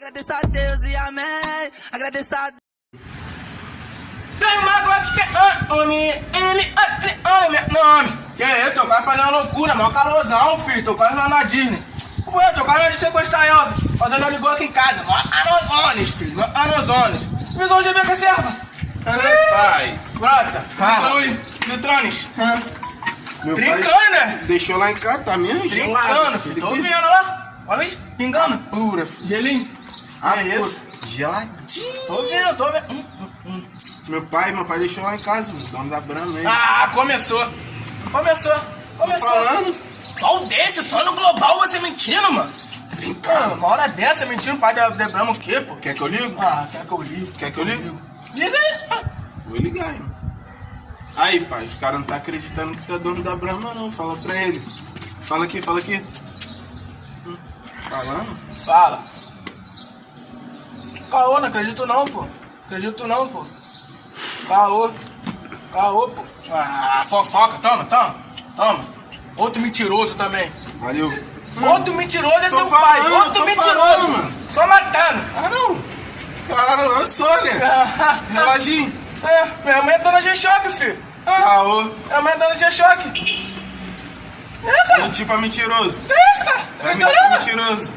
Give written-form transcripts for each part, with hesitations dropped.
Agradeço a Deus e amém. Agradeço a Tem uma Glock meu nome. Que é, tô quase fazendo loucura, mó calorzão, filho. Tô quase lá na Disney. Ué, tô quase de sequestrar a Elsa. Fazendo ligou aqui em casa. Mó Amazones, filho. Mó Amazones. Visão GB que serva. Pai, Brota. Fala. Citrones. meu Trincando, pai né? deixou lá em casa, tá mesmo gelado. Trincando, filho. Tô vendo lá. Olha isso. Pingando. Pura, filho. Gelinho. Ah, É isso. Geladinho. Tô vendo. Meu pai deixou lá em casa, o dono da Brahma aí. Ah, começou. Tô falando. Só um desse, só no global você mentindo, mano. Brincando. Uma hora dessa mentindo, pai da Brahma o quê, pô? Quer que eu ligo? Ah, quer que eu ligo? Quer que eu ligo? Diz aí. Vou ligar, irmão. Aí, pai, os caras não tá acreditando que tu é dono da Brahma, não. Fala pra ele. Fala aqui. Falando? Fala. Caô, não acredito não, pô. Caô, pô. Ah, fofoca, toma. Outro mentiroso também. Valeu. Outro mentiroso é Tô seu falando, pai. Outro tô mentiroso. falando, mano. Só matando. Ah, não. Cara, lançou, né? Reloginho. Minha mãe é dona G-Shock, filho. Caô. Minha mãe é dona G-Shock. Cara. Mentir pra mentiroso. Que é isso, cara? É mentir pra mentiroso.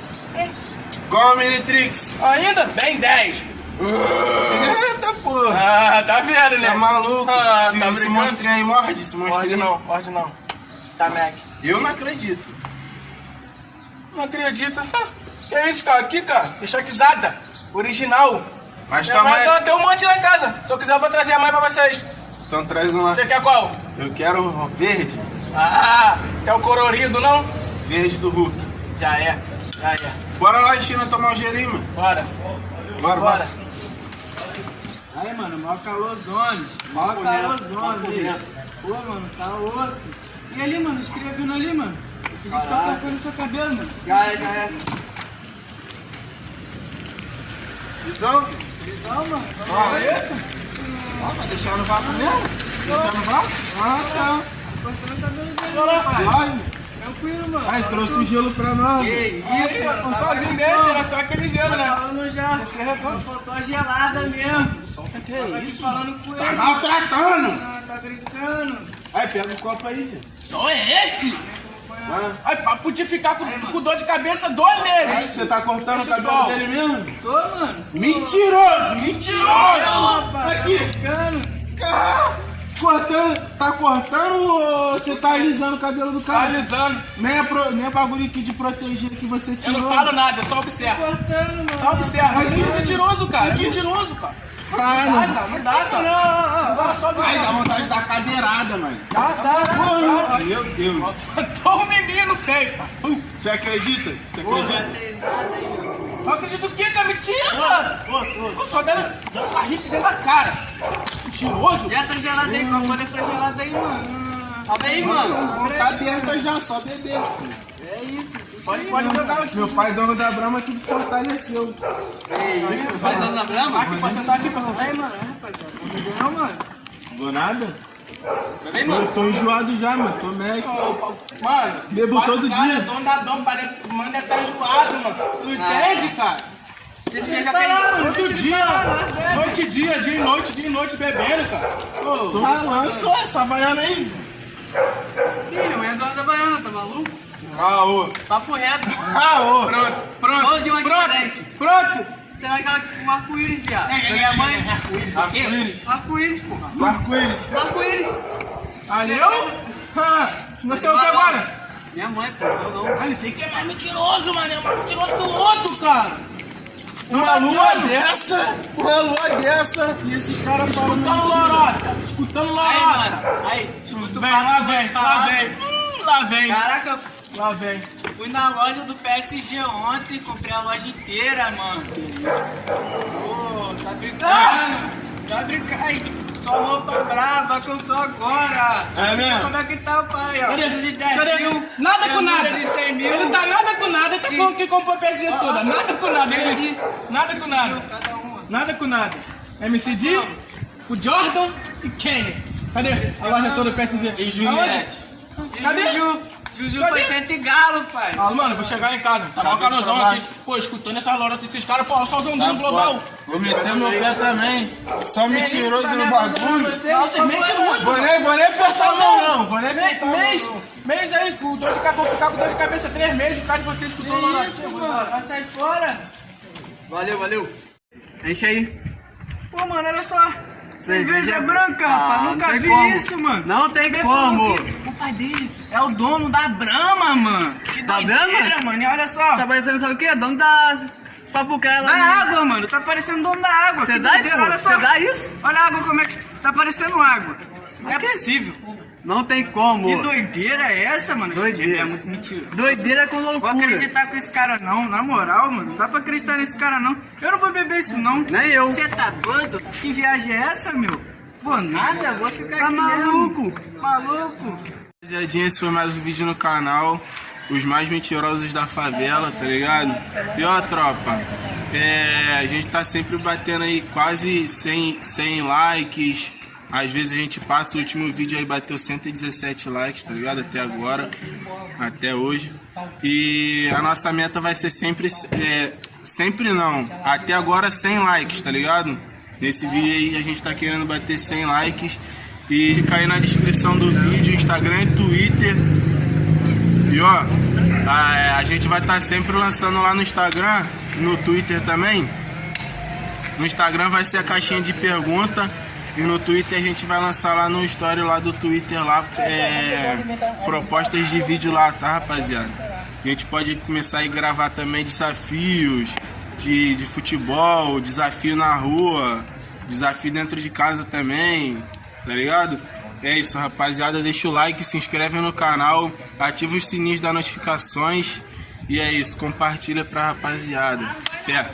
Igual a Minitrix. Ainda? Bem 10. Eita, porra. Ah, tá vendo, né? Tá maluco? Ah, Esse tá brincando? monstrinho aí morde, esse Morde monstrinho. não. Tá, Mac. Eu não acredito. Não acredito. Que é isso, cara? Aqui, cara. Choquizada. Original. Mas Minha tá mãe mais... tem um monte lá em casa. Se eu quiser, eu vou trazer a mãe pra vocês. Então traz um lá. Você quer qual? Eu quero o verde. Ah, quer o colorido, não? Verde do Hulk. Já é. Bora lá em China tomar um gelinho, mano. Bora. Aí, mano, maior calorzones. Maior calorzones. Pô, mano, tá osso. E ali, mano, escrevendo ali, mano. Eu pedi pra cortar no seu cabelo, mano. Já é. Visão? Visão, mano. Olha isso. Ó, vai deixar no vácuo mesmo? Deixar no vácuo? Ah, tá. Cortando o cabelo dele, pai. Suave. Tranquilo, mano. Ai, trouxe o gelo pra nós. Que isso, mano. Sozinho desse, era só aquele gelo, Tá né? falando já. Faltou a gelada mesmo. Que Tá isso? falando com Tá ele. maltratando. Ah, tá brincando. Aí, pega o copo aí, velho. Só é esse? Ah. Ai, pra podia ficar com dor de cabeça 2 Aí, meses. você tá cortando o Esse cabelo sol. dele mesmo? Tô, mano. Mentiroso! Rapaz, Aqui. tá brincando. Ah, tá cortando ou você tá alisando o cabelo do cara? Alisando. Nem é bagulho aqui de proteger que você Eu tirou. não falo nada, eu só observo. Cortando, mano. Só observa. Aqui. É mentiroso, cara. Aqui. É mentiroso, cara. Ah, não. Não dá, cara. Não, só Ai, dá observa. vontade de dar cadeirada, mano. Tá. Meu Deus. Tô um menino feio, cara. Você acredita? Você acredita? Não acredito o quê, cara? Mentira, cara. Eu só deram a rifa dentro da cara. Mentiroso. E essa gelada aí? Qual foi essa gelada aí, mano? Abre aí, mano. Tá aberta já, só beber, filho. É isso. Pode jogar aqui. Meu pai, dono da Brahma, tudo fortaleceu. Vai dando na brama? Aqui, pra sentar aqui, pra sentar Aí, aí, mano, rapaziada. Não, mano. Do nada? Tá bem, Eu mano? tô enjoado já, mano. Tô médico. Mano, Bebo pai do todo cara dia. É dono da dom, parece que o mano deve estar enjoado, mano. Tu entende, cara? Dia e noite bebendo, cara. Ô, Lançou essa baiana aí. Filho, é dona da baiana, tá maluco? Caô. Papo reto. Caô. Todo de uma diferente. Pronto. Tem aquela com arco-íris, viado. Da minha mãe. Arco-íris. Arco-íris, pô. Arco-íris. Arco-íris. Aí eu? Você é o que agora? Minha mãe, pô, eu não. Ah, esse aqui é mais mentiroso, mano. É mais mentiroso que o outro, cara. Uma lua dessa, e esses caras falam Escutando Aí, lorota. mano. Aí, escuta o Vem, papo lá que eu vou te vem, falar. lá vem. Caraca, Lá vem. fui na loja do PSG ontem, comprei a loja inteira, mano. Que isso? Pô, tá brincando? Tá brincando? Aí, só roupa brava que eu tô agora. É mesmo? Como é que tá, pai? Ó, Cadê? de 10 Cadê? mil, Nada com nada. de 100 mil. Ele tá nada com nada. Ele tá falando que comprou pecinhas todas. Nada com nada. Ele disse. Nada com nada. Cada uma. Nada com nada. MCD, o Jordan e Kenny. Cadê a loja toda do PSG? E Juliette. Cadê? E Juju. Juju foi 100 galo, pai. Ah, mano, eu vou chegar em casa. Tá mal calosão aqui. Pô, escutando essas lorotas desses caras, pô, só usando Tá global. foda. Vou meter meu pé também. Só mentiroso no bagulho. Nossa, mente muito. Vou nem pensar não. Vou nem pensar Mês aí, com dor de cabeça, ficar com dor de cabeça 3 meses por causa de você escutando lorotinha. Isso, mano. Vai sair fora. Valeu. Enche aí. Pô, mano, olha só. Cerveja branca, rapaz. não Nunca tem vi como. isso, mano. Não tem Ele como. falou que o pai dele é o dono da Brahma, mano. Que Da doideira, Brahma? mano. E olha só. Tá parecendo, sabe o quê? Dono da papucaia lá. Da água, mano. Tá parecendo dono da água. Você Que dá, doideira, pô? olha só. Você dá isso? Olha a água como é que tá parecendo água. Não é possível. Não tem como. Que doideira é essa, mano? Doideira. Esse é muito mentira. Doideira com Não vou loucura. acreditar com esse cara não, na moral, mano. Não dá pra acreditar nesse cara não. Eu não vou beber isso não. Nem eu. Você tá doido? Que viagem é essa, meu? Pô, nada, vou ficar Tá aqui maluco? mesmo. Maluco. Rapaziadinha, esse foi mais um vídeo no canal. Os mais mentirosos da favela, tá ligado? E ó, tropa, a gente tá sempre batendo aí quase 100 likes. Às vezes a gente passa, o último vídeo aí bateu 117 likes, tá ligado? Até agora, até hoje. E a nossa meta vai ser sempre, sempre não, até agora 100 likes, tá ligado? Nesse vídeo aí a gente tá querendo bater 100 likes. E fica aí na descrição do vídeo, Instagram e Twitter. E ó, a gente vai estar sempre lançando lá no Instagram, no Twitter também. No Instagram vai ser a caixinha de pergunta. E no Twitter a gente vai lançar lá no story lá do Twitter lá, propostas de vídeo lá, tá, rapaziada? A gente pode começar a gravar também desafios de futebol, desafio na rua, desafio dentro de casa também, tá ligado? É isso, rapaziada, deixa o like, se inscreve no canal, ativa os sininhos das notificações e é isso, compartilha pra rapaziada. Fé.